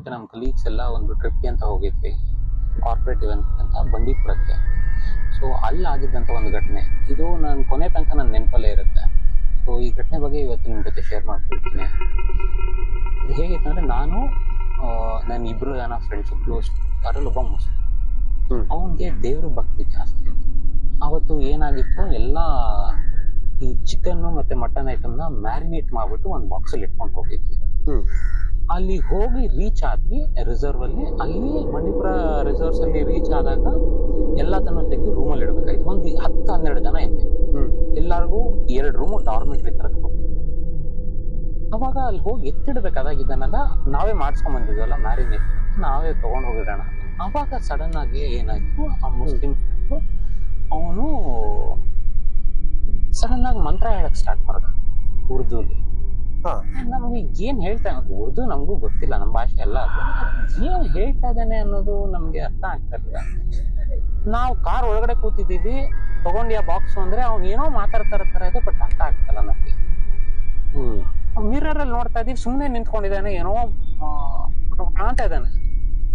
ಮತ್ತೆ ನಮ್ಮ ಕಲೀಗ್ಸ್ ಎಲ್ಲ ಒಂದು ಟ್ರಿಪ್ಗೆ ಅಂತ ಹೋಗಿದ್ವಿ, ಕಾರ್ಪೊರೇಟ್ ಇವೆಂಟ್ ಅಂತ ಬಂಡೀಪುರಕ್ಕೆ. ಸೊ ಅಲ್ಲಿ ಆಗಿದ್ದಂಥ ಒಂದು ಘಟನೆ ಇದು ನಾನು ಕೊನೆ ತನಕ ನನ್ನ ನೆನಪಲ್ಲೇ ಇರುತ್ತೆ. ಸೊ ಈ ಘಟನೆ ಬಗ್ಗೆ ಇವತ್ತು ನಿಮ್ಮ ಜೊತೆ ಶೇರ್ ಮಾಡ್ಕೊಳ್ತೀನಿ. ಇದು ಹೇಗಿತ್ತು ಅಂದರೆ, ನನ್ನ ಇಬ್ಬರು ಜನ ಫ್ರೆಂಡ್ಸು ಕ್ಲೋಸ್, ಅದರಲ್ಲಿ ಒಬ್ಬ ಮುಸ್ಲಿಂ. ಅವನಿಗೆ ದೇವ್ರ ಭಕ್ತಿ ಜಾಸ್ತಿ ಇತ್ತು. ಅವತ್ತು ಏನಾಗಿತ್ತು, ಎಲ್ಲ ಈ ಚಿಕನ್ನು ಮತ್ತು ಮಟನ್ ಐಟಮ್ನ ಮ್ಯಾರಿನೇಟ್ ಮಾಡಿಬಿಟ್ಟು ಒಂದು ಬಾಕ್ಸಲ್ಲಿ ಇಟ್ಕೊಂಡು ಹೋಗಿದ್ವಿ. ಅಲ್ಲಿ ಹೋಗಿ ರೀಚ್ ಆದ್ವಿ ರಿಸರ್ವ್ ಅಲ್ಲಿ. ಅಲ್ಲಿ ಬಂಡೀಪುರ ರಿಸರ್ವ್ಸ್ ಅಲ್ಲಿ ರೀಚ್ ಆದಾಗ ಎಲ್ಲದನ್ನು ತೆಗೆದು ರೂಮಲ್ಲಿ ಇಡಬೇಕಾಯ್ತು. ಒಂದು 10-12 ಜನ ಇದ್ವಿ. ಎಲ್ಲರಿಗೂ 2 ರೂಮು ಡಾರ್ಮೆಟ್ರಿ ತರ ಹೋಗಿದ್ವಿ. ಅವಾಗ ಅಲ್ಲಿ ಹೋಗಿ ಎತ್ತಿಡ್ಬೇಕಾದಾಗಿದ್ದನ್ನೆಲ್ಲ ನಾವೇ ಮಾಡಿಸ್ಕೊಂಡ್ ಬಂದಿದ್ವಲ್ಲ ಮ್ಯಾರಿನೇಟ್, ನಾವೇ ತಗೊಂಡು ಹೋಗಿಡೋಣ. ಅವಾಗ ಸಡನ್ ಆಗಿ ಏನಾಯ್ತು, ಆ ಮುಸ್ಲಿಂ ಅವನು ಸಡನ್ ಆಗಿ ಮಂತ್ರ ಹೇಳಕ್ ಸ್ಟಾರ್ಟ್ ಮಾಡ್ದ ಉರ್ದುಲಿ. ನಮ್ಗೆ ಏನ್ ಹೇಳ್ತಾ, ಉರ್ದು ನಮಗೂ ಗೊತ್ತಿಲ್ಲ, ನಮ್ಮ ಭಾಷೆ ಎಲ್ಲ. ಏನ್ ಹೇಳ್ತಾ ಇದ್ದಾನೆ ಅನ್ನೋದು ನಮ್ಗೆ ಅರ್ಥ ಆಗ್ತಾ ಇರಲಿಲ್ಲ. ನಾವು ಕಾರ್ ಒಳಗಡೆ ಕೂತಿದ್ದೀವಿ, ತಗೊಂಡ್ಯಾ ಬಾಕ್ಸ್ ಅಂದ್ರೆ ಅವ್ನು ಏನೋ ಮಾತಾಡ್ತಾ ಇರ್ತಾರೆ, ಬಟ್ ಅರ್ಥ ಆಗ್ತಲ್ಲ ನಮ್ಗೆ. ಮಿರರ್ ಅಲ್ಲಿ ನೋಡ್ತಾ ಇದೀವಿ, ಸುಮ್ಮನೆ ನಿಂತ್ಕೊಂಡಿದ್ದಾನೆ, ಏನೋ ಕಾಣ್ತಾ ಇದ್ದಾನೆ.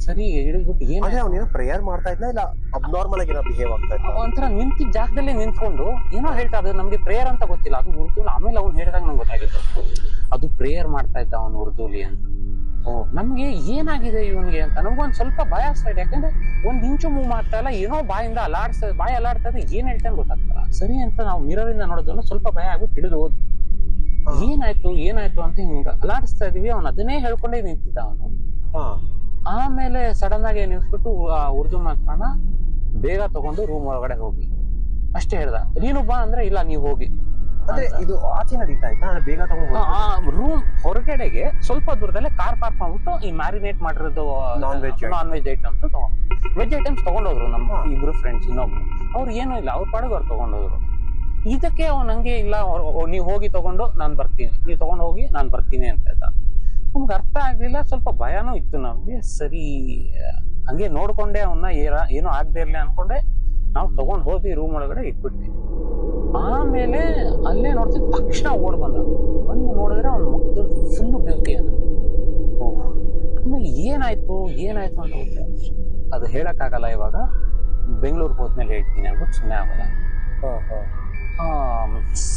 ಸರಿ ಹಿಡಿದ್ಬಿಟ್ಟು ಏನು ಪ್ರೇಯರ್ ಮಾಡ್ತಾ ಇದ್ನ ಇಲ್ಲ ಅಬ್ನಾರ್ಮಲ್ ಆಗಿ ಬಿಹೇವ್ ಆಗ್ತಾ ಇದ್ದ? ಒಂಥರ ನಿಂತಿದ್ದ ಜಾಗದಲ್ಲೇ ನಿಂತ್ಕೊಂಡು ಏನೋ ಹೇಳ್ತಾ ಇದ್ದ. ನಮ್ಗೆ ಪ್ರೇಯರ್ ಅಂತ ಗೊತ್ತಿಲ್ಲ, ಅದು ಉರ್ದುಲಿ. ಆಮೇಲೆ ಅವ್ನು ಹೇಳಿದಾಗ ನಂಗೆ ಗೊತ್ತಾಗಿತ್ತು ಅದು ಪ್ರೇಯರ್ ಮಾಡ್ತಾ ಇದ್ದ ಅವನು ಉರ್ದುಲಿ ಅಂತ. ನಮ್ಗೆ ಏನಾಗಿದೆ ಇವನ್ಗೆ ಅಂತ ನಮ್ಗೊಂದ್ ಸ್ವಲ್ಪ ಭಯ ಆಗ್ತಾ ಇದೆ. ಯಾಕಂದ್ರೆ 1 ಇಂಚು ಮೂವ್ ಮಾಡ್ತಾ ಇಲ್ಲ, ಏನೋ ಬಾಯಿ ಅಲ್ಲಾಡ್ತಾ ಇದೆ, ಏನ್ ಹೇಳ್ತಾನೆ ಗೊತ್ತಾಗ್ತಲ್ಲ. ಸರಿ ಅಂತ ನಾವು ಮಿರರ್ ಇಂದ ನೋಡೋದಲ್ಲ, ಸ್ವಲ್ಪ ಭಯ ಆಗ್ಬಿಟ್ಟು ಹಿಡಿದು ಹೋದ್. ಏನಾಯ್ತು ಅಂತ ಹಿಂಗ ಅಲ್ಲಾಡಿಸ್ತಾ ಇದೀವಿ. ಅವ್ನು ಅದನ್ನೇ ಹೇಳ್ಕೊಂಡೇ ನಿಂತಿದ್ದ ಅವನು. ಆಮೇಲೆ ಸಡನ್ ಆಗಿ ನಿಲ್ಸ್ಬಿಟ್ಟು ಉರ್ದು ಮಾತಾನ ಬೇಗ ತಗೊಂಡು ರೂಮ್ ಒಳಗಡೆ ಹೋಗಿ ಅಷ್ಟೇ ಹೇಳ್ದ. ನೀನು ಬಾ ಅಂದ್ರೆ ಇಲ್ಲ ನೀವು ಹೋಗಿ. ಇದು ಆಚೆ ನಡೀತಾ ಇತ್ತಾ? ಬೇಗ ತಗೊಂಡು ರೂಮ್ ಹೊರಗಡೆಗೆ ಸ್ವಲ್ಪ ದೂರದಲ್ಲೇ ಕಾರ್ ಪಾರ್ಕ್ ಮಾಡ್ಬಿಟ್ಟು ಈ ಮ್ಯಾರಿನೇಟ್ ಮಾಡಿರೋದು non veg items veg items ತಗೊಂಡೋದ್ರು. ನಮ್ಮ ಇಬ್ರು ಫ್ರೆಂಡ್ಸ್ ಇನ್ನೊಬ್ರು, ಅವ್ರು ಏನೂ ಇಲ್ಲ, ಅವ್ರ ಪಾಡಿಗೆ ಅವ್ರು ತಗೊಂಡೋದ್ರು. ಇದಕ್ಕೆ ಅವ್ನು ಹಂಗೆ ಇಲ್ಲ, ನೀವ್ ಹೋಗಿ ತಗೊಂಡು ನಾನ್ ಬರ್ತೀನಿ, ನೀವ್ ತಗೊಂಡು ಹೋಗಿ ನಾನ್ ಬರ್ತೀನಿ ಅಂತ ಇದ್ದ. ನಮ್ಗೆ ಅರ್ಥ ಆಗ್ಲಿಲ್ಲ, ಸ್ವಲ್ಪ ಭಯನೂ ಇತ್ತು ನಮ್ಗೆ. ಸರಿ ಹಂಗೆ ನೋಡ್ಕೊಂಡೆ ಅವನ್ನ, ಏನೋ ಆಗದೆ ಇರ್ಲಿ ಅನ್ಕೊಂಡೆ ನಾವು ತಗೊಂಡ್ ಹೋದ್ವಿ, ರೂಮ್ ಒಳಗಡೆ ಇಟ್ಬಿಟ್ವಿ. ಆಮೇಲೆ ಅಲ್ಲೇ ನೋಡ್ತೀವಿ, ತಕ್ಷಣ ಬಂದು ನೋಡಿದ್ರೆ ಅವ್ನ ಮುಖದಲ್ಲಿ ಫುಲ್ಲು ಬೆಂಕಿ ಅದ. ಆಮೇಲೆ ಏನಾಯ್ತು ಅಂತ ಗೊತ್ತೆ, ಅದು ಹೇಳಕ್ಕಾಗಲ್ಲ ಇವಾಗ, ಬೆಂಗಳೂರಿಗೆ ಹೋದ್ಮೇಲೆ ಹೇಳ್ತೀನಿ ಅಂದ್ಬಿಟ್ಟು ಸುಮ್ಮನೆ ಆಗಲ್ಲ.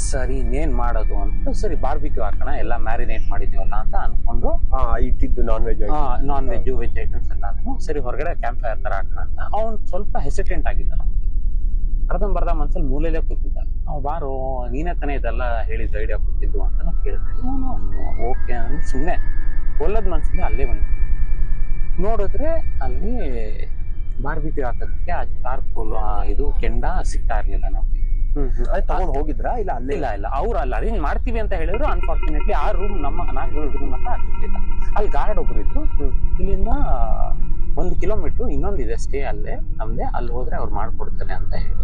ಸರಿ ಇನ್ನೇನ್ ಮಾಡೋದು ಅಂತ, ಸರಿ ಬಾರ್ಬಿಕ್ಯೂ ಹಾಕೋಣ, ಎಲ್ಲ ಮ್ಯಾರಿನೇಟ್ ಮಾಡಿದೀವಲ್ಲ ಅಂತ ಅನ್ಕೊಂಡು ಇಟ್ಟಿದ್ದು ನಾನ್ ವೆಜ್ ವೆಜ್ ಐಟಮ್ಸ್ ಎಲ್ಲ. ಸರಿ ಹೊರಗಡೆ ಕ್ಯಾಂಪ್ ಫೈರ್ ತರ ಹಾಕೋಣ ಅಂತ ಅವ್ನು ಸ್ವಲ್ಪ ಹೆಸಿಟೆಂಟ್ ಆಗಿದ್ದ. ಅರ್ಧಂಬರ್ಧ ಮನ್ಸಲ್ಲಿ ಮೂಲೆಯಲ್ಲೇ ಕೂತಿದ್ದ. ಬಾರೋ ನೀನೇ ತಾನೇ ಇದೆಲ್ಲ ಹೇಳಿದ್ದು, ಐಡಿಯಾ ಕೊಟ್ಟಿದ್ದು ಅಂತ ನಾವು ಕೇಳಿದ್ವಿ. ಓಕೆ ಅಂದ್ರೆ ಸುಮ್ಮನೆ ಒಲ್ಲದ ಮನ್ಸಿಂದ ಅಲ್ಲೇ ಬಂದ್ವಿ. ನೋಡಿದ್ರೆ ಅಲ್ಲಿ ಬಾರ್ಬಿಕ್ಯೂ ಹಾಕೋದಕ್ಕೆ ಆ ಚಾರ್ಕೋಲ್ ಇದು ಕೆಂಡ ಸಿಗ್ತಾ ಇರ್ಲಿಲ್ಲ ನಮ್ಗೆ. ತಗೊಂಡ್ ಹೋಗಿದ್ರಾ? ಇಲ್ಲ ಅವ್ರು ಅಲ್ಲಿ ಅರೇಂಜ್ ಮಾಡ್ತೀವಿ ಅಂತ ಹೇಳಿದ್ರು. ಅನ್ಫಾರ್ಚುನೇಟ್ಲಿ ಆ ರೂಮ್ ನಾಲ್ಕು ರೂಮ್ ಅಂತ ಆಗ್ತಿರ್ಲಿಲ್ಲ. ಅಲ್ಲಿ ಗಾರ್ಡ್ ಒಬ್ರು ಇದ್ರು. ಇಲ್ಲಿಂದ 1 ಕಿಲೋಮೀಟರ್ ಇನ್ನೊಂದಿದೆ ಸ್ಟೇ ಅಲ್ಲೇ ನಮ್ದೆ, ಅಲ್ಲಿ ಹೋದ್ರೆ ಅವ್ರು ಮಾಡ್ಕೊಡ್ತಾರೆ ಅಂತ ಹೇಳಿ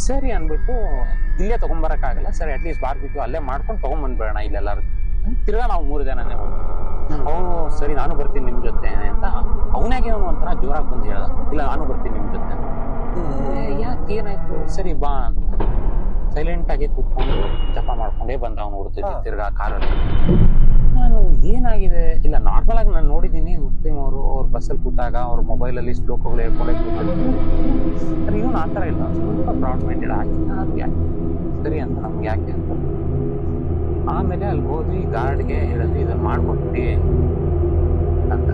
ಸರಿ ಅನ್ಬಿಟ್ಟು ಇಲ್ಲೇ ತಗೊಂಡ್ಬರಕ್ಕಾಗಲ್ಲ, ಸರಿ ಅಟ್ಲೀಸ್ಟ್ ಬಾರ್ಬಿಕ್ಯೂ ಅಲ್ಲೇ ಮಾಡ್ಕೊಂಡು ತಗೊಂಡ್ಬಂದ್ಬೇಡ ಇಲ್ಲೆಲ್ಲಾರು. ತಿರ್ಗಾ ನಾವು 3 ಜನನೇ ಅವನು ಸರಿ ನಾನು ಬರ್ತೀನಿ ನಿಮ್ ಜೊತೆ ಅಂತ. ಅವನಾಗೆ ಅವನು ಒಂಥರ ಜೋರಾಗಿ ಬಂದು ಹೇಳ್ದ, ಇಲ್ಲ ನಾನು ಬರ್ತೀನಿ ನಿಮ್ ಜೊತೆ. ಯಾಕೆ ಏನಾಯ್ತು, ಸರಿ ಬಾ ಅಂತ ಸೈಲೆಂಟ್ ಆಗಿ ಕೂತ್ಕೊಂಡು ಜಪ ಮಾಡ್ಕೊಂಡೇ ಬಂದ ಅವನು ಹುಡ್ತಿದ್ದೆ ತಿರ್ಗಾ ಕಾರಲ್ಲಿ. ನಾನು ಏನಾಗಿದೆ, ಇಲ್ಲ ನಾರ್ಮಲ್ ಆಗಿ ನಾನು ನೋಡಿದ್ದೀನಿ ಮುಸ್ಲಿಂ ಅವ್ರ ಬಸ್ಸಲ್ಲಿ ಕೂತಾಗ ಅವ್ರ ಮೊಬೈಲಲ್ಲಿ ಶ್ಲೋಕಗಳು ಹೇಳ್ಕೊಂಡೇ ಕೂತಿರ್ತಾರೆ. ಇವನು ಆ ಥರ ಇಲ್ಲ, ಸ್ವಲ್ಪ ಬ್ರಾಡ್ ಮೈಂಡೆಡ್ ಆಗಿಲ್ಲ. ಅದು ಯಾಕೆ ಸರಿ ಅಂತ ನಮ್ಗೆ ಯಾಕೆ ಅಂತ ಆಮೇಲೆ ಅಲ್ಲಿ ಹೋದ್ವಿ, ಗಾರ್ಡ್ಗೆ ಹೇಳಿದ್ವಿ ಇದನ್ನ ಮಾಡ್ಕೊಟ್ಟಿ ಅಂತ.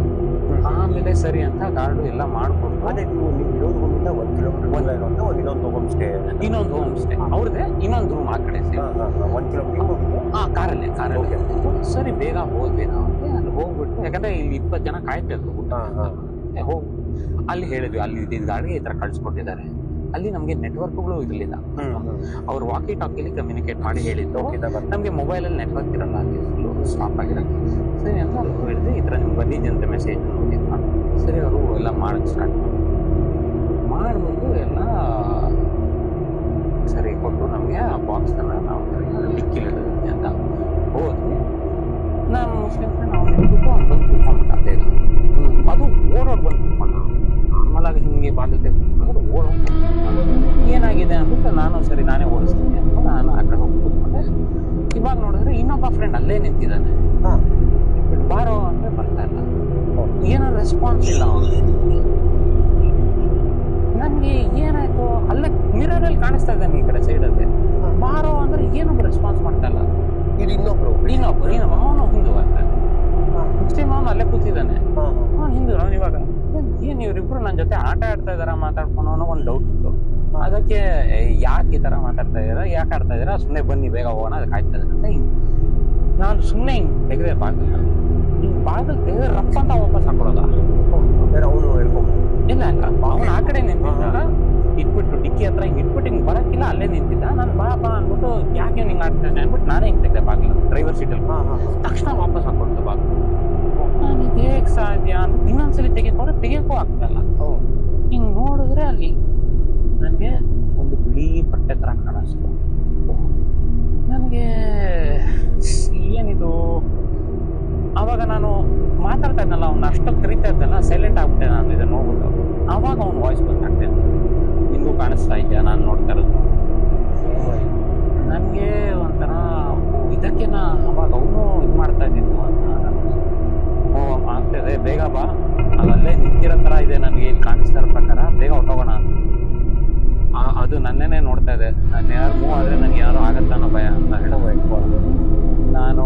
ಆಮೇಲೆ ಸರಿ ಅಂತ ಗಾರ್ಡು ಎಲ್ಲ ಮಾಡ್ಕೊಟ್ಟು ಇನ್ನೊಂದು ಹೋಮ್ ಸ್ಟೇ ಅವ್ರದ್ದೇ, ಇನ್ನೊಂದು ರೂಮ್ ಆ ಕಡೆ ಕಾರಲ್ಲಿ ಸರಿ ಬೇಗ ಹೋದ್ವಿ ನಾವು. ಅಲ್ಲಿ ಹೋಗ್ಬಿಟ್ಟು, ಯಾಕಂದ್ರೆ ಇಲ್ಲಿ 20 ಜನ ಕಾಯ್ತಾ ಇದ್ರು ಹೋಗಿ ಅಲ್ಲಿ ಹೇಳಿದ್ವಿ, ಅಲ್ಲಿ ಇದ್ದಿದ್ದ ಗಾಡಿಗೆ ಈ ತರ ಕಳ್ಸಿಕೊಟ್ಟಿದ್ದಾರೆ. ಅಲ್ಲಿ ನಮ್ಗೆ ನೆಟ್ವರ್ಕ್ಗಳು ಇರಲಿಲ್ಲ. ಅವ್ರು ವಾಕಿ ಟಾಕಿಲಿ ಕಮ್ಯುನಿಕೇಟ್ ಮಾಡಿ ಹೇಳಿದ್ದು, ನಮ್ಗೆ ಮೊಬೈಲಲ್ಲಿ ನೆಟ್ವರ್ಕ್ ಇರಲ್ಲ, ಅಲ್ಲಿ ಫುಲ್ಲು ಸ್ಟಾಪ್ ಆಗಿರೋದು. ಸರಿ ಅಂತ ಅಲ್ಲಿ ಹೇಳಿದ್ರೆ ಈ ಥರ ನಿಮ್ಗೆ ಬಂದಿದ್ದೆ ಅಂತ ಮೆಸೇಜ್ ಸರಿ ಅವರು ಎಲ್ಲ ಮಾಡೋಕ್ಕೆ ಸ್ಟಾರ್ಟ್ ಮಾಡಿಬಿಟ್ಟು ಎಲ್ಲ ಸರಿ ಕೊಟ್ಟು ನಮಗೆ ಆ ಬಾಕ್ಸನ್ನು ನಾವು ಡಿಕ್ಕಿಲಿಡೋದು ಅಂತ ಹೋದ್ವಿ. ನಾನು ಮುಸ್ಲಿಂ ಫ್ರೆಂಡ್ ಅವ್ನು ನಿಂತ್ಬಿಟ್ಟು ಅವ್ನು ಬಂದು ಕೂತ್ಕೊಂಡ್ಬಿಟ್ಟ ಬೇಗ. ಅದು ಓಡೋಡ್ ಬಂದು ಕೂತ್ಕೊಂಡ. ನಾರ್ಮಲ್ ಆಗಿ ಹಿಂಗೆ ಬಾಗಿಲು ತೆಗೆದುಕೊಂಡು ಓಡೋದು ಏನಾಗಿದೆ ಅಂದ್ಬಿಟ್ಟು ನಾನು ಸರಿ ನಾನೇ ಓಡಿಸ್ತೀನಿ ಅಂತ ನಾನು ಆ ಕಡೆ ಹೋಗಿ ಕೂತ್ಕೊಂಡೆ. ಇವಾಗ ನೋಡಿದ್ರೆ ಇನ್ನೊಬ್ಬ ಫ್ರೆಂಡ್ ಅಲ್ಲೇ ನಿಂತಿದ್ದಾನೆ. ಬಾರೋ ಅಂದ್ರೆ ಬರ್ತಾ ಇಲ್ಲ. ಏನೋ ರೆಸ್ಪಾನ್ಸ್ ಇಲ್ಲ ಅವನು. ನನ್ಗೆ ಏನಾಯ್ತು, ಅಲ್ಲೇ ಮಿರರ್ ಅಲ್ಲಿ ಕಾಣಿಸ್ತಾ ಇದ್ದಾನೆ ಈ ಕಡೆ ಸೈಡಲ್ಲಿ, ಬಾರೋ ಅಂದ್ರೆ ಏನೊಬ್ಬ ರೆಸ್ಪಾನ್ಸ್ ಮಾಡ್ತಾ ಇಲ್ಲ. ಇದು ಇನ್ನೊಬ್ರು ಅವನು ಹಿಂದೂ ಮುಸ್ಲಿಂ, ಅವನು ಅಲ್ಲೇ ಕೂತಿದ್ದಾನೆ, ಹಿಂದೂ. ಅವನು ಇವಾಗ ಏನ್ ಇವ್ರಿಬ್ರು ನನ್ನ ಜೊತೆ ಆಟ ಆಡ್ತಾ ಇದಾರ ಮಾತಾಡ್ಕೊಂಡು ಅನ್ನೋ ಒಂದು ಡೌಟ್ ಇತ್ತು. ಅದಕ್ಕೆ ಯಾಕೆ ಈ ತರ ಮಾತಾಡ್ತಾ ಇದಾರ, ಯಾಕೆ ಆಡ್ತಾ ಇದಾರ, ಸುಮ್ಮನೆ ಬನ್ನಿ ಬೇಗ ಹೋಗೋಣ, ಅದಕ್ಕೆ ಆಯ್ತಾ ಇದ್ದಾನೆ ಅಂತ ನಾನು ಸುಮ್ಮನೆ ಹಿಂಗ್ ತೆಗೆದೆ ಬಾಗಿಲು. ಹಿಂಗ್ ಬಾಗಿಲು ತೆಗೆದ್ರೆ ರಪ್ಪ ಅಂತ ವಾಪಸ್ ಹಾಕೊಡೋದ. ಅವನು ಹೇಳ್ಕೊಂಡ್ ಇಲ್ಲ ಅವನು ಆ ಕಡೆ ನಿಂತಿದ್ದಾಗ ಇಟ್ಬಿಟ್ಟು ಡಿಕ್ಕಿ ಹತ್ರ ಹಿಂಗ್ ಇಟ್ಬಿಟ್ಟು ಹಿಂಗ್ ಬರಕ್ಕಿಲ್ಲ, ಅಲ್ಲೇ ನಿಂತಿದ್ದ. ನಾನು ಬಾ ಅನ್ಬಿಟ್ಟು ಯಾಕೆ ಹಿಂಗ್ ಆಡ್ತಾ ಇದ್ದೆ ಅನ್ಬಿಟ್ಟು ನಾನೇ ಹಿಂಗ್ ತೆಗೆದೆ ಬಾಗಿಲು ಡ್ರೈವರ್ ಸೀಟಲ್ಲಿ. ತಕ್ಷಣ ವಾಪಸ್ ಹಾಕೊಡ್ತು ಬಾಗಿಲು. ನಾನು ಇದು ಹೇಗ್ ಸಾಧ್ಯ ಅಂತ ಇನ್ನೊಂದ್ಸಲಿ ತೆಗಿಯಕ್ಕೂ ಆಗ್ತಲ್ಲ. ಹಿಂಗ್ ನೋಡಿದ್ರೆ ಅಲ್ಲಿ ನನಗೆ ಒಂದು ಬಿಳಿ ಬಟ್ಟೆ ತರ ಕಾಣಿಸ್ತು. ನನಗೆ ಏನಿದು, ಅವಾಗ ನಾನು ಮಾತಾಡ್ತಾ ಇದ್ನಲ್ಲ, ಅವ್ನ ಅಷ್ಟೊತ್ತು ಕರೀತಾ ಇದ್ದಲ್ಲ, ಸೈಲೆಂಟ್ ಆಗ್ಬಿಟ್ಟೆ ನಾನು ಇದನ್ನ ನೋಡ್ಬಿಟ್ಟು. ಅವಾಗ ಅವ್ನ ವಾಯ್ಸ್ ಗೊತ್ತಾಗ್ತದೆ, ನಿಂಗೂ ಕಾಣಿಸ್ತಾ ಇದೆಯಾ ನಾನು ನೋಡ್ತಾ ಇರೋದು. ನನಗೆ ಒಂಥರ ಇದಕ್ಕೆ ಅವಾಗ ಅವನು ಇದು ಮಾಡ್ತಾ ಇದ್ದಿದ್ದು ಅಂತ ಆಗ್ತದೆ. ಬೇಗ ಬಾ, ಅಲ್ಲೇ ನಿಂತಿರೋ ತರ ಇದೆ ನನಗೆ ಇಲ್ಲಿ ಕಾಣಿಸ್ತಾ ಇರೋ ಪ್ರಕಾರ, ಬೇಗ ಹೊಟ್ಟೋಗೋಣ. ಅದು ನನ್ನೇನೆ ನೋಡ್ತಾ ಇದೆ. ನಾನು ಯಾರು ಮೂವ್ ಆದ್ರೆ ನನಗೆ ಯಾರು ಆಗತ್ತ ಅನ್ನೋ ಭಯ ಅಂತ ಹೇಳೋ. ನಾನು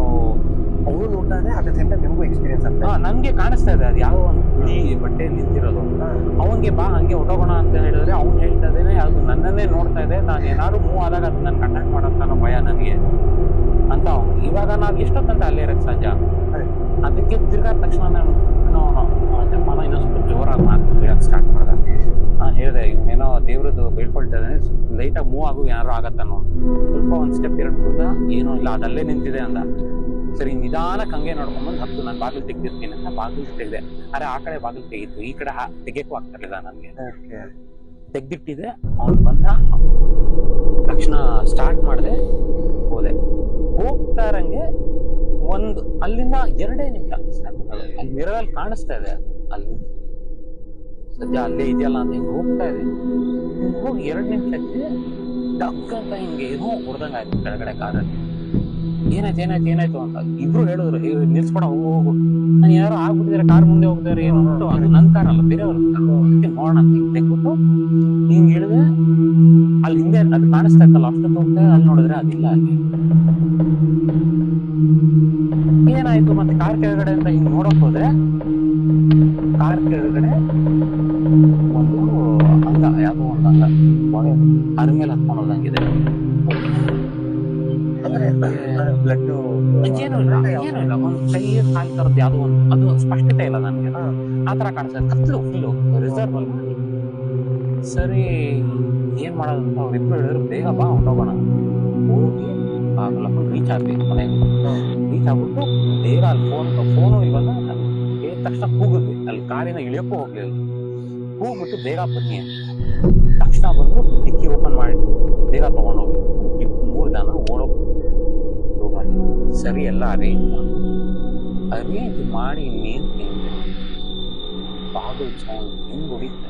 ಅವನು ನೋಡ್ತಾ ಇದೆ, ಅಟ್ ದ ಸೇಮ್ ಟೈಮ್ ನಿಮಗೂ ಎಕ್ಸ್ಪೀರಿಯನ್ಸ್ ಆಗ್ತದೆ. ನನ್ಗೆ ಕಾಣಿಸ್ತಾ ಇದೆ ಅದು ಯಾವ ಒಂದು ಬಿಳಿ ಬಟ್ಟೆ ನಿಂತಿರೋದು. ಅವನ್ಗೆ ಬಾ ಹಂಗೆ ಹೊಟ್ಟೋಗೋಣ ಅಂತ ಹೇಳಿದ್ರೆ ಅವ್ನು ಹೇಳ್ತಾ ಇದ್ದೇನೆ ಅದು ನನ್ನನ್ನೇ ನೋಡ್ತಾ ಇದೆ. ನಾನು ಏನಾದ್ರು ಮೂವ್ ಆದಾಗ ಅದು ನನ್ಗೆ ಅಟ್ಯಾಕ್ ಮಾಡೋಂತ ಅನ್ನೋ ಭಯ ನನಗೆ ಅಂತ ಅವನು. ಇವಾಗ ನಾವು ಎಷ್ಟೊತ್ತಂತ ಅಲ್ಲೇ ಇರಕ್ಕೆ ಸಾಧ್ಯ? ಅದಕ್ಕೆ ತಿರ್ಗಾದ ತಕ್ಷಣ ನಾನು ಮನ ಇನ್ನೊಂದು ಸ್ವಲ್ಪ ಜೋರಾಗಿ ಮಾತಾಡಕ್ಕೆ ಸ್ಟಾರ್ಟ್ ಮಾಡಿದೆ. ನಾನು ಹೇಳಿದೆ ಇವನೇನೋ ದೇವ್ರದ್ದು ಬೇಡ್ಕೊಳ್ತಾ ಇದ್ದಾನೆ, ಲೈಟಾಗಿ ಮೂವ್ ಆಗು ಏನಾರು ಆಗತ್ತಾನೋ. ಸ್ವಲ್ಪ ಒಂದು ಸ್ಟೆಪ್ ಎರಡು ಕೂಡ ಏನೂ ಇಲ್ಲ, ಅದಲ್ಲೇ ನಿಂತಿದೆ ಅಂದ. ಸರಿ ನಿಧಾನಕ್ಕೆ ಹಂಗೆ ನೋಡ್ಕೊಂಡ್ಬಂದು ಹತ್ತು ನಾನು ಬಾಗಿಲು ತೆಗ್ದಿರ್ತೀನಿ ಅಂತ ಬಾಗಿಲು ತೆಗೆದೆ. ಅರೆ ಆ ಕಡೆ ಬಾಗಿಲು ತೆಗೀತು, ಈ ಕಡೆ ತೆಗಿಯಕ್ಕೂ ಆಗ್ತಿರ್ಲಿಲ್ಲ ನನಗೆ. ತೆಗ್ದಿಟ್ಟಿದೆ. ಅವನು ಬಂದ ತಕ್ಷಣ ಸ್ಟಾರ್ಟ್ ಮಾಡಿದೆ, ಹೋದೆ. ಹೋಗ್ತಾ ಇರಂಗೆ ಒಂದು ಅಲ್ಲಿಂದ 2 ನಿಮಿಷ ಅಲ್ಲಿ ಮಿರರಲ್ಲಿ ಕಾಣಿಸ್ತಾ ಇದೆ, ಅಲ್ಲಿ ಸದ್ಯ ಅಲ್ಲೇ ಇದೆಯಲ್ಲ ಅಂತ ಹಿಂಗೆ ಹೋಗ್ತಾ ಇದೆ. ಹಿಂಗೆ ಹೋಗಿ 2 ನಿಮಿಷಕ್ಕೆ ಡಗ್ ಅಂತ ಹಿಂಗೆ ಏನೋ ಹೊಡೆದಂಗೆ ಆಯ್ತು ಕೆಳಗಡೆ ಕಾರಲ್ಲಿ. ಏನಾಯ್ತು ಅಂತ ಇಬ್ರು ಹೇಳಿದ್ರು, ನಿಲ್ಸ್ಕೊಡ ಹೋಗು, ನಾನು ಯಾರೋ ಆಗ್ಬಿಟ್ಟಿದ್ರೆ ಕಾರ್ ಮುಂದೆ ಹೋಗ್ತಾರೆ ಏನು ಅಂದ್ಬಿಟ್ಟು. ಅದು ನನ್ನ ಕಾರ್ ಅಲ್ಲ, ಬೇರೆಯವ್ರ ನೋಡೋಣ ಅಂತ ಹಿಂಗೆ ತೆಗ್ಬಿಟ್ಟು ಹಿಂಗೆ ಹೇಳಿದೆ. ಅಲ್ಲಿ ಹಿಂದೆ ಅದು ಕಾಣಿಸ್ತಾ ಇತ್ತಲ್ಲ, ಅಷ್ಟೊತ್ತು ಹೋಗ್ತಾ ಅಲ್ಲಿ ನೋಡಿದ್ರೆ ಅದಿಲ್ಲ. ಅಲ್ಲಿ ಏನಾಯ್ತು ಮತ್ತೆ ಕಾರ್ ಕೆಳಗಡೆ ಅಂತ ಹಿಂಗ್ ನೋಡಕ್ ಹೋದ್ರೆ ಕಾರ್ ಕೆಳಗಡೆ ಒಂದು ಅಂಗ, ಯಾವುದೋ ಒಂದು ಅಂಗ ಅದ್ರ ಮೇಲೆ ಹತ್ಕೊಂಡು ಹೋದಂಗಿದೆ. ಏನೂ ಇಲ್ಲ, ಒಂದು ಕೈ ಕಾಲ್ ತರದ್ದು ಯಾವುದೋ ಒಂದು, ಅದು ಸ್ಪಷ್ಟತೆ ಇಲ್ಲ ನನಗೆ. ಆ ತರ ಕಾಣಿಸ್ತದೆ, ಕತ್ಲು ಫುಲ್ಲು ರಿಸರ್ವ್ ಅಲ್ಲಿ. ಸರಿ ಏನ್ ಮಾಡೋದು ಅಂತ ಅವ್ರಿಬ್ರು ಹೇಳಿದ್ರು, ಬೇಗ ಬಾ ಹೊಂಟೋಗೋಣ. ಹೋಗಿ ಆಗಲ್ಲ ರೀಚ್ ಆಗ್ಬೇಕು, ಮನೆಗೆ ರೀಚ್ ಆಗ್ಬಿಟ್ಟು ಬೇಗ ಅಲ್ಲಿ ಫೋನು ಇವಾಗ ಹೇಳಿದ ತಕ್ಷಣ ಕೂಗಿದ್ವಿ. ಅಲ್ಲಿ ಕಾರಿನ ಇಳಿಯೋಕ್ಕೂ ಹೋಗ್ಲಿಲ್ಲ. ಕೂಗ್ಬಿಟ್ಟು ಬೇಗ ಬನ್ನಿ ಅಂತ ತಕ್ಷಣ ಬಂದು ಡಿಕ್ಕಿ ಓಪನ್ ಮಾಡಿ ಬೇಗ ತಗೊಂಡೋಗಿ 3 ಜನ ಓಡೋಗಿ ರೂಮಲ್ಲಿ. ಸರಿ ಎಲ್ಲ ಅರೇಂಜ್ ಮಾಡಿ ಇನ್ನೇನು ತಿಂದೆ. ಬಾಗಿಲು ಸೌಂಡ್ ಹಿಂಗ್ ಹೊಡಿತೆ.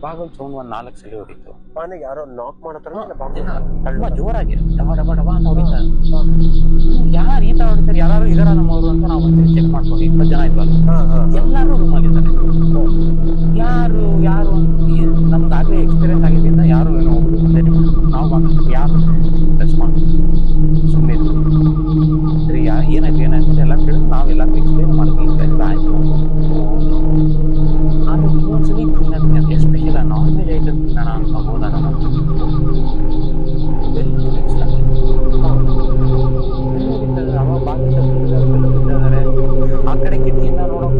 ಬಾಗಿಲು ಸೌಂಡ್ ಒಂದು 4 ಸಲ ಹೊಡಿತು. ಮನೆಗೆ ಯಾರೋ ನಾಕ್ ಮಾಡತ್ತಾರ, ತುಂಬಾ ಜೋರಾಗಿ ಡಬ ಡಬ ಡಬ ಅಂತ ಹೊಡಿತಾರೆ. ಯಾರು ಈ ತರ ಹೊಡಿತಾರೆ, ಯಾರು ಇದರ ನಮ್ಮವರು ಅಂತ ನಾವು ಒಂದ್ಸರಿ ಚೆಕ್ ಮಾಡ್ಕೊಂಡು 20 ಜನ ಇದ್ವಲ್ಲ, ಎಲ್ಲಾರು ರೂಮಲ್ಲಿದ್ದಾರೆ. ಯಾರು ನಮ್ಗಾಗ್ಲೇ ಎಕ್ಸ್ಪೀರಿಯನ್ಸ್ ಆಗಿದ್ದರಿಂದ ಯಾರು ಏನೋ ಹೋಗ್ಬಿಟ್ಟು ನಾವು ಯಾರು ರೆಸ್ಪಾನ್ಸ್ ಸುಮ್ಮನೆ ಸರಿ ಏನಾಯ್ತು ಎಲ್ಲ ಕೇಳಿದ್ರು. ನಾವೆಲ್ಲರೂ ಎಕ್ಸ್ಪ್ಲೇನ್ ಮಾಡಿದ್ವಿ, ಆಯ್ತು. ಆಮೇಲೆ ಇನ್ನೊಂದ್ಸಲಿ ತಿನ್ನೋದಕ್ಕೆ ಎಸ್ಪೆಷಲ್ ನಾನ್ ವೆಜ್ ಐಟಮ್ ತಿನ್ನೋಣ ಅಂತ ಹೋದಾಗ ಅವಾಗ ಬಾಗಿಲು ಆ ಕಡೆ ಕಿಟಕಿಯಿಂದ ನೋಡೋಕೆ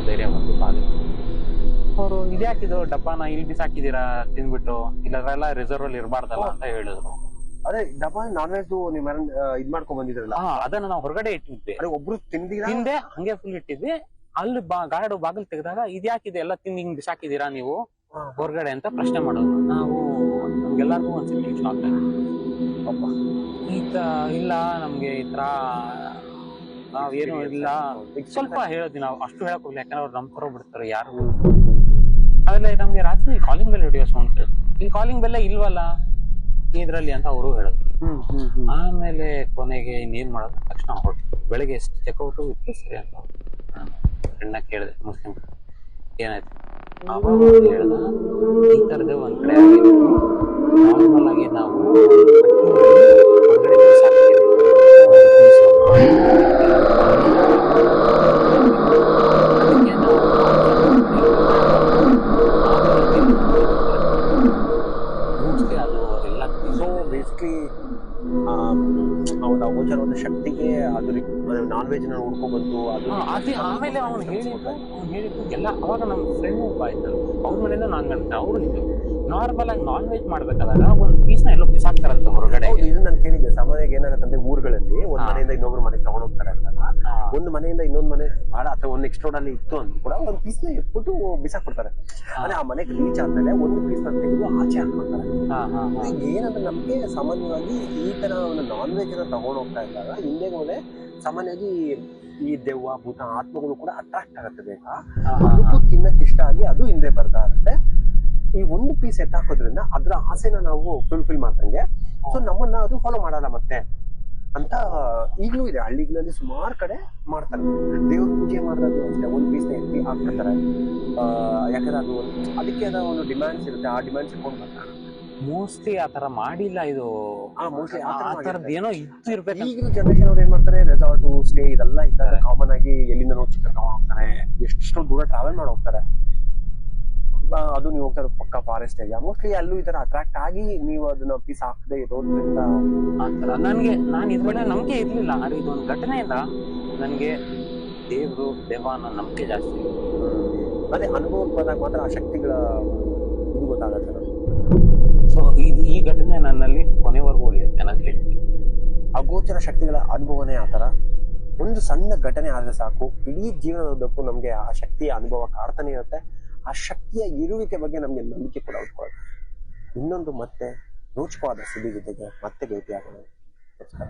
ಧೈರ್ಯ ಬಂತು ಬಾಗಿಲು. ಅವರು ಇದ್ಯಾಕಿದು ಡಬ್ಬನ ಇಲ್ಲಿ ಬಿಸಾಕಿದೀರಾ ತಿಂದ್ಬಿಟ್ಟು, ಇಲ್ಲದ್ರೆಲ್ಲ ರಿಸರ್ವ್ ಅಲ್ಲಿ ಇರಬಾರ್ದಲ್ಲ ಅಂತ ಹೇಳಿದ್ರು. ಅದೇ ಡಬ್ಬ ನಾನ್ ವೆಜ್ ನೀವು ಇದ್ ಮಾಡ್ಕೊಂಡ್ ಬಂದಿದ್ರಲ್ಲ, ಅದನ್ನ ನಾವು ಹೊರಗಡೆ ಇಟ್ಟಿದ್ವಿ. ಅದೇ ಒಬ್ರು ತಿಂದೆ ಹಂಗೆ ಫುಲ್ ಇಟ್ಟಿದ್ವಿ. ಅಲ್ಲಿ ಗಾರ್ಡ್ ಬಾಗಿಲು ತೆಗೆದಾಗ ಇದ್ಯಾಕಿದೆ ಎಲ್ಲ ತಿಂದು ಹಿಂಗ್ ಬಿಸಾಕಿದೀರಾ ನೀವು ಹೊರಗಡೆ ಅಂತ ಪ್ರಶ್ನೆ ಮಾಡೋದು. ನಾವು ನಮ್ಗೆಲ್ಲರಿಗೂ ಒಂದ್ಸತಿ ಶಾಕ್ ಆಯ್ತು. ಇಲ್ಲ ನಮ್ಗೆ ಈ ತರ ನಾವೇನು ಇಲ್ಲ ಸ್ವಲ್ಪ ಹೇಳೋದಿ, ನಾವು ಅಷ್ಟು ಹೇಳಕ್ ಹೋಗ್ಲಿ, ಯಾಕಂದ್ರೆ ಅವ್ರು ನಮ್ ಬಿಡ್ತಾರೆ ಯಾರು. ಆಮೇಲೆ ನಮ್ಗೆ ರಾತ್ರಿ ಕಾಲಿಂಗ್ ಬೆಲ್ ಹಿಡಿಯೋ ಸೌಂಡ್, ಇಲ್ಲಿ ಕಾಲಿಂಗ್ ಬೆಲ್ಲ ಇಲ್ವಲ್ಲ ಇದ್ರಲ್ಲಿ ಅಂತ ಅವರು ಹೇಳೋದು. ಆಮೇಲೆ ಕೊನೆಗೆ ಇನ್ನೇನ್ ಮಾಡೋದು, ತಕ್ಷಣ ಹೊರಟು ಬೆಳಗ್ಗೆ ಎಷ್ಟು ಚೆಕ್ಔಟು ಇತ್ತು ಸರಿ ಅಂತ ಫ್ರೆಂಡ್ನ ಕೇಳಿದೆ, ಮುಸ್ಲಿಂ ಏನಾಯ್ತು ಅವಾಗ ಹೇಳ್ದ, ಈ ತರದೇ ಒಂದ್ ಕಡೆ ಆಗಿತ್ತು, ನಾರ್ಮಲ್ ಆಗಿ ನಾವು ಹೊರಗಡೆ ಬೇಸಿಕ್ಲಿ ಅವನ ಗೋಚರವಾದ ಶಕ್ತಿಗೆ ಅದು ನಾನ್ ವೆಜ್ ನ ಹುಡ್ಕೊಂಡ್ಬಂದು ಅದು ಆಮೇಲೆ ಅವ್ನು ಹೇಳಿದ್ದು ಎಲ್ಲ. ಅವಾಗ ನಮ್ಮ ಫ್ರೆಂಡ್ ಒಬ್ಬ ಆಯ್ತು, ಅವ್ರ ಮನೆಯಿಂದ ನಾನ್ ಮಾಡ್ತಾರೆ. ಅವ್ರು ನಾರ್ಮಲ್ ಆಗಿ ನಾನ್ ವೆಜ್ ಮಾಡ್ಬೇಕಾದಾಗ ಒಂದ್ ಪೀಸ್ ನ ಎಲ್ಲೋ ಬಿಸಾಕ್ತಾರಂತ ಹೊರಗಡೆ. ಇದು ನಾನು ಕೇಳಿದ್ದೆ. ಸಾಮಾನ್ಯವಾಗಿ ಏನಾಗತ್ತಂದ್ರೆ ಊರುಗಳಲ್ಲಿ ಒಂದ್ ಮನೆಯಿಂದ ಇನ್ನೊಬ್ರು ಮನೆಗೆ ತಗೊಂಡ್ ಹೋಗ್ತಾರೆ ಅಂದಾಗ, ಒಂದು ಮನೆಯಿಂದ ಇನ್ನೊಂದ್ ಮನೆ ಬಹಳ ಅಥವಾ ಒಂದ್ ನೆಕ್ಸ್ಟ್ ರೋಡ್ ಅಲ್ಲಿ ಇತ್ತು ಅಂದ್ರೂ ಕೂಡ ಒಂದ್ ಪೀಸ್ ನ ಎಟ್ಬಿಟ್ಟು ಬಿಸಾಕ್ಬಿಡ್ತಾರೆ. ಅಂದ್ರೆ ಆ ಮನೆಗೆ ರೀಚ್ ಆದ್ಮೇಲೆ ಒಂದು ಪೀಸ್ ನ ತೆಗೆದು ಆಚೆ ಹಾಕ್ಬಿಡ್ತಾರೆ. ಏನಂದ್ರೆ ನಮ್ಗೆ ಸಾಮಾನ್ಯವಾಗಿ ಈ ತರ ಒಂದು ನಾನ್ ವೆಜ್ ನ ತಗೊಂಡ್ ಹೋಗ್ತಾ ಇದ್ದಾಗ ಹಿಂದೆ ಮೇಲೆ ಸಾಮಾನ್ಯವಾಗಿ ಈ ದೆವ್ವ ಭೂತ ಆತ್ಮಗಳು ಕೂಡ ಅಟ್ರಾಕ್ಟ್ ಆಗುತ್ತೆ ಬೇಗ, ಅದಕ್ಕೂ ತಿನ್ನಕ್ ಇಷ್ಟ ಆಗಿ ಅದು ಹಿಂದೆ ಬರ್ತಾ ಇರುತ್ತೆ. ಈ ಒಂದು ಪೀಸ್ ಎತ್ತಾಕೋದ್ರಿಂದ ಅದ್ರ ಆಸೆನ ನಾವು ಫುಲ್ಫಿಲ್ ಮಾಡ್ದಂಗೆ, ಸೊ ನಮ್ಮನ್ನ ಅದು ಫಾಲೋ ಮಾಡಲ್ಲ ಮತ್ತೆ ಅಂತ ಈಗಲೂ ಇದೆ. ಹಳ್ಳಿಗಳಲ್ಲಿ ಸುಮಾರು ಕಡೆ ಮಾಡ್ತಾರೆ. ದೇವ್ರ ಪೂಜೆ ಮಾಡಿದಾಗ ಅಷ್ಟೇ ಒಂದ್ ಪೀಸ್ ನ ಎತ್ತಿ ಹಾಕ್ಬಿಡ್ತಾರೆ. ಯಾಕಂದ್ರೆ ಅದು ಅದಕ್ಕೆ ಅದ ಒಂದು ಡಿಮ್ಯಾಂಡ್ಸ್ ಇರುತ್ತೆ, ಆ ಡಿಮ್ಯಾಂಡ್ಸ್ ಇಟ್ಕೊಂಡು ಬರ್ತಾರೆ. ಮೋಸ್ಟ್ಲಿ ಆತರ ಮಾಡಿಲ್ಲ ಇದು, ಮೋಸ್ಟ್ಲಿ ಆತರದ್ದು ಏನೋ ಇತ್ತು ಇರ್ಬೇಕು. ಈಗಿನ ಜನರೇಷನ್ ಅವ್ರು ಏನ್ ಮಾಡ್ತಾರೆ, ರೆಸಾರ್ಟ್ ಸ್ಟೇ ಇದೆಲ್ಲ ಇದ್ದಾಗ ಕಾಮನ್ ಆಗಿ ಎಲ್ಲಿಂದ ನೋಡಿ ಚಿಕನ್ ತಗೊಂಡ್ ಹೋಗ್ತಾರೆ, ಎಷ್ಟೋ ದೂರ ಟ್ರಾವೆಲ್ ಮಾಡಿ ಹೋಗ್ತಾರೆ. ಅದು ನೀವು ಹೋಗ್ತಾರೆ ಪಕ್ಕ ಫಾರೆಸ್ಟ್ ಏರಿಯಾ, ಮೋಸ್ಟ್ಲಿ ಅಲ್ಲೂ ಈ ತರ ಅಟ್ರಾಕ್ಟ್ ಆಗಿ ನೀವು ಅದನ್ನ ಪೀಸ್ ಹಾಕದೆ ಇರೋದ್ರಿಂದ ಆತರ ನಾನು ಇದ್ರೊಳಗೆ ನಂಬಿಕೆ ಇರ್ಲಿಲ್ಲ. ಆದ್ರೆ ಇದೊಂದು ಘಟನೆಯಿಂದ ನನ್ಗೆ ದೇವ್ರು ದೇವ ಅನ್ನೋ ನಂಬಿಕೆ ಜಾಸ್ತಿ. ಅದೇ ಅನುಭವಕ್ಕೆ ಬಂದಾಗ ಮಾತ್ರ ಆ ಶಕ್ತಿಗಳ ಇದು ಗೊತ್ತಾಗತ್ತೆ ನಮ್ಗೆ. ಸೊ ಈ ಘಟನೆ ನನ್ನಲ್ಲಿ ಕೊನೆವರೆಗೂ ಉಳಿಯುತ್ತೆ ನಾನು ಹೇಳ್ತೀನಿ. ಅಗೋಚರ ಶಕ್ತಿಗಳ ಅನುಭವನೇ ಆತರ. ಒಂದು ಸಣ್ಣ ಘಟನೆ ಆದ್ರೆ ಸಾಕು, ಇಡೀ ಜೀವನದುದ್ದಕ್ಕೂ ನಮ್ಗೆ ಆ ಶಕ್ತಿಯ ಅನುಭವ ಕಾಡ್ತಾನೆ ಇರುತ್ತೆ. ಆ ಶಕ್ತಿಯ ಇರುವಿಕೆ ಬಗ್ಗೆ ನಮ್ಗೆ ನಂಬಿಕೆ ಕೂಡ ಉಟ್ಕೊಳ್ಳುತ್ತೆ. ಇನ್ನೊಂದು ಮತ್ತೆ ರೋಚಕವಾದ ಸುದ್ದಿ ಜೊತೆಗೆ ಮತ್ತೆ ಭೇಟಿಯಾಗೋಣ. ನಮಸ್ಕಾರ.